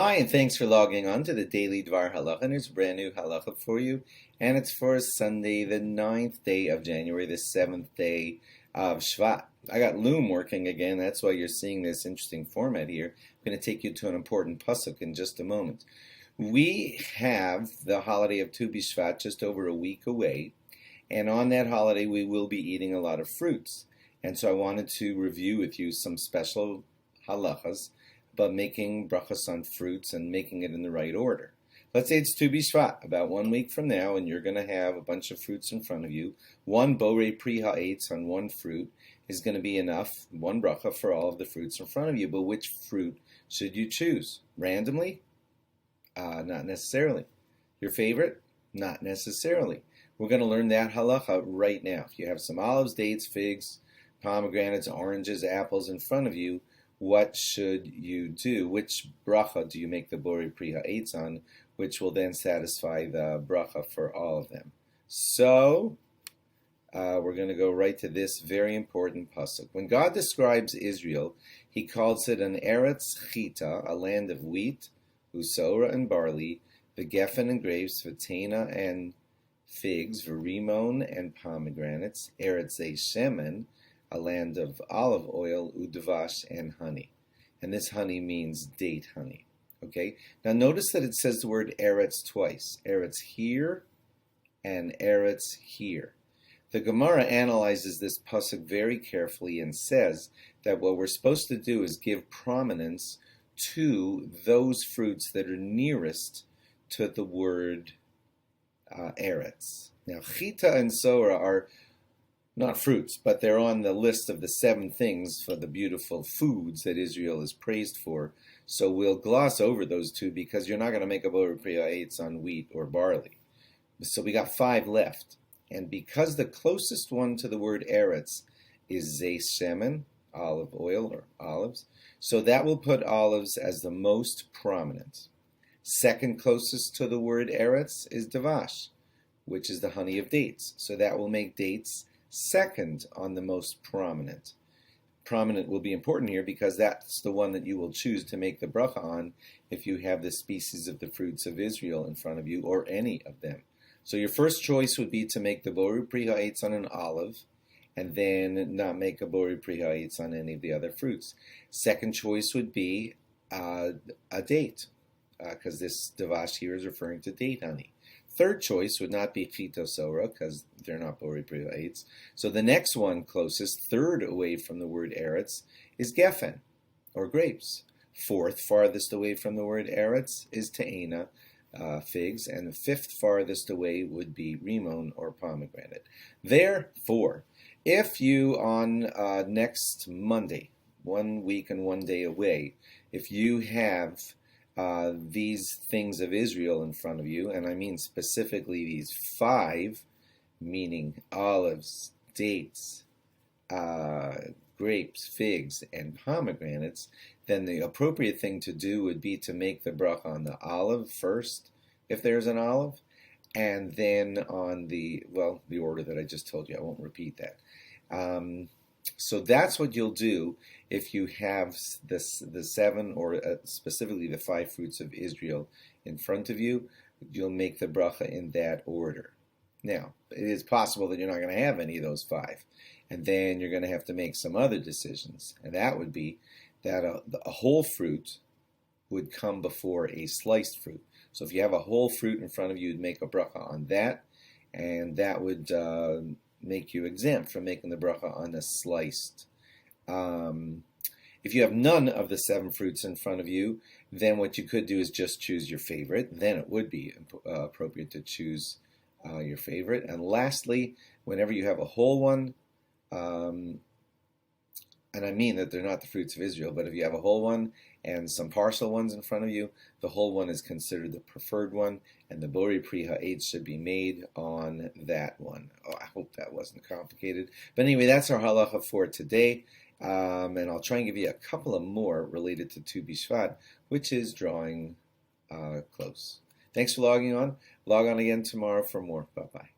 Hi, and thanks for logging on to the Daily DVAR HaLacha. And there's a brand new halacha for you, and it's for Sunday, the 9th day of January, the 7th day of Shvat. I got Loom working again. That's why you're seeing this interesting format here. I'm going to take you to an important pasuk in just a moment. We have the holiday of Tu B'Shvat just over a week away, and on that holiday we will be eating a lot of fruits. And so I wanted to review with you some special halachas about making brachas on fruits and making it in the right order. Let's say it's Tu B'Shvat, about 1 week from now, and you're going to have a bunch of fruits in front of you. One borei pri ha'etz on one fruit is going to be enough, one bracha for all of the fruits in front of you. But which fruit should you choose? Randomly? Not necessarily. Your favorite? Not necessarily. We're going to learn that halacha right now. If you have some olives, dates, figs, pomegranates, oranges, apples in front of you, what should you do? Which bracha do you make the borei pri ha'etz on, which will then satisfy the bracha for all of them? So, we're going to go right to this very important pasuk. When God describes Israel, He calls it an eretz chita, a land of wheat, usora and barley, v'gefen and grapes, v'tena and figs, v'rimon and pomegranates, eretz shemen, a land of olive oil, udvash, and honey. And this honey means date honey. Okay? Now notice that it says the word eretz twice. Eretz here and eretz here. The Gemara analyzes this pasuk very carefully and says that what we're supposed to do is give prominence to those fruits that are nearest to the word eretz. Now, chita and sora are not fruits, but they're on the list of the 7 things for the beautiful foods that Israel is praised for. So we'll gloss over those 2 because you're not going to make a borei pri ha'etz on wheat or barley. So we got 5 left. And because the closest one to the word eretz is zeh shemen, olive oil or olives, so that will put olives as the most prominent. Second closest to the word eretz is davash, which is the honey of dates. So that will make dates second on the most prominent. Prominent will be important here because that's the one that you will choose to make the bracha on if you have the species of the fruits of Israel in front of you, or any of them. So your first choice would be to make the borei pri ha'etz on an olive, and then not make a borei pri ha'etz on any of the other fruits. Second choice would be a date, because this davash here is referring to date honey. Third choice would not be chita sora, because they're not borei pri ha'etz. So the next one closest, third away from the word eretz, is gefen, or grapes. Fourth farthest away from the word eretz is te'ena, figs, and the fifth farthest away would be rimon, or pomegranate. Therefore, if you on next Monday, 1 week and 1 day away, if you have these things of Israel in front of you, and I mean specifically these 5, meaning olives, dates, grapes, figs, and pomegranates, then the appropriate thing to do would be to make the bracha on the olive first, if there's an olive, and then on the order that I just told you. I won't repeat that. So that's what you'll do if you have the 7, or specifically the 5 fruits of Israel in front of you. You'll make the bracha in that order. Now, it is possible that you're not going to have any of those 5, and then you're going to have to make some other decisions, and that would be that a whole fruit would come before a sliced fruit. So if you have a whole fruit in front of you, you'd make a bracha on that, and that would make you exempt from making the bracha on the sliced. If you have none of the 7 fruits in front of you, then what you could do is just choose your favorite. Then it would be appropriate to choose your favorite. And lastly, whenever you have a whole one, and I mean that they're not the fruits of Israel, but if you have a whole one and some partial ones in front of you, the whole one is considered the preferred one, and the borei pri ha'etz should be made on that one. Oh, I hope that wasn't complicated. But anyway, that's our halacha for today, and I'll try and give you a couple of more related to Tu B'Shvat, which is drawing close. Thanks for logging on. Log on again tomorrow for more. Bye-bye.